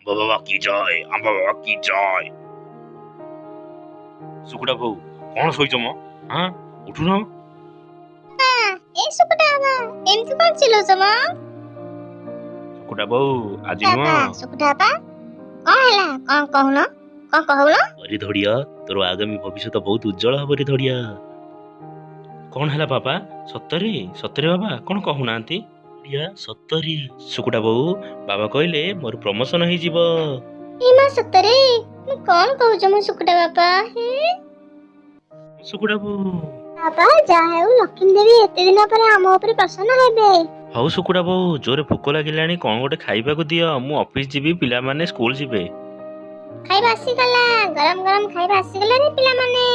बाबा की जय आंबा बाबा की जय। सुकुटा बहू कौन सोईच म हां उठुन। ए सुकुटा बा एमती कोन चिल्लाउछ म? सुकुटा बहू आज नुह सुकुटा बा कौन हैला कौन कहउन? अरे धड़िया तोर आगामी भविष्य बहुत उज्जवल हबरे धड़िया। कौन हैला बाबा सत्तरी सत्तरी बाबा कौन कहूनांती सत्तरी। सुकुटा बहू बाबा कहले मोर प्रमोशन हो जीवो। ए मा सत्तरी मु कौन कहउछ म सुकुटा बापा हे? सुकुटा बहू बाबा जा हेउ लक्ष्मी देवी एते दिन पर हम ऊपर प्रसन्न हेबे। हौ सुकुटा बहू जोरे भोक लागिलानी कौन गोटे खाइबाकू दियो मु ऑफिस जीवी पिला माने स्कूल जीवे। खाइबा आसी गला गरम गरम खाइबा आसी गला रे पिला माने।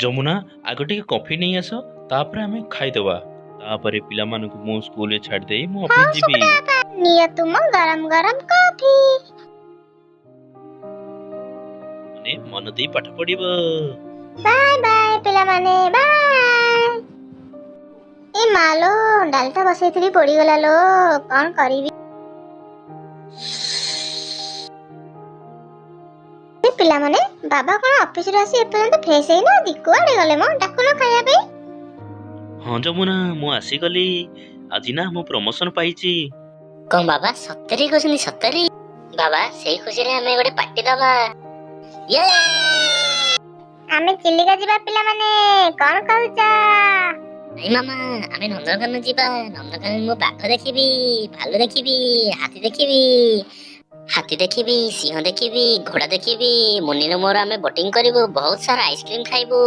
जमुना आग टिके कॉफी नहीं आस तापर हमें खाइदवा तापर पिला मानकू मु स्कूल रे छाड़ देई मु ऑफिस जीवी। निया तुम गरम गरम कॉफी माने मन देई पाठ पढिबो। बाय बाय पिला माने बाय। ए मालो डालटा बसैथिली पड़ी गला लो कौन करिवि? ए पिला माने बाबा कोन ऑफिस रे आसी एपर्यंत फ्रेश हेई ना कुआडे गले म डाकुनो खाया पे? हां जमुना मु आसी गली आज ना मु प्रमोशन पाइची। कौन बाबा सत्तरी कहछनी सत्तरी? बाबा सेई खुशी रे हमें गोटे पार्टी दबा। ये आमे चिल्लिका जिबा पिला माने कोन कहउछ? नहीं मामा आमे नंदनकानन जीवा नंदनकानन मु बाघ देखिबी भालू देखिबी हाथी देखिबी सिंह देखिबी घोड़ा देखिबी मुन्नी रो मोर आमे बोटिंग करिवो बहुत सारा आइसक्रीम खाइबो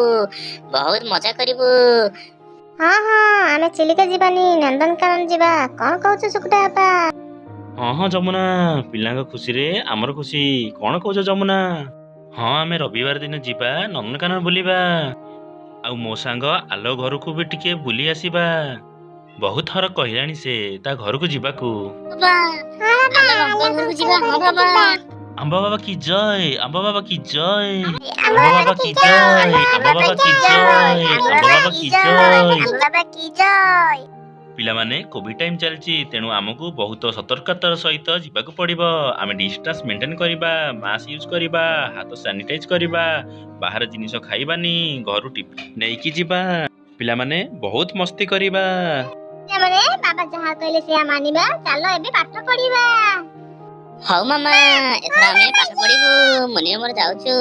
बहुत मजा करिवो। हां हां आमे चिल्लिका जिबानी नंदनकानन जिबा कोन कहउछ सुकुटा बापा? हां हां जमुना पिलांग खुशी रे हमर खुशी कौन कहउछ जमुना। हां आमे रविवार दिन जीवा नंदनकानन बुलिबा आ मो सांग आलो घर को भी टिके बुली आसीबा। बहुत थर कहिलानी से ता घर को जीवाकू। बाबा आमे अंकल घर को जीवा हां बाबा। आंबा बाबा की जय आंबा बाबा की जय आंबा बाबा की जय आंबा बाबा की जय आंबा बाबा की जय। बाबा की जय। पिला माने कोविड टाइम चलची तेनु हमकू बहुत सतर्कतार सहित जीवाकू पड़िबो। आमे डिस्टेंस मेंटेन करिबा मास्क यूज करिबा हाथ सैनिटाइज करिबा बाहर जिनिस खाइबानी घर टिफिन नेकी जीबा पिला माने बहुत मस्ती करिबा। पिला माने बाबा जहा कहले से मानिबा चलो एबे पाठ पढिबा। हौ मामा एथरा हमें पाठ पढिबो मुन्नी मोर जाउछु।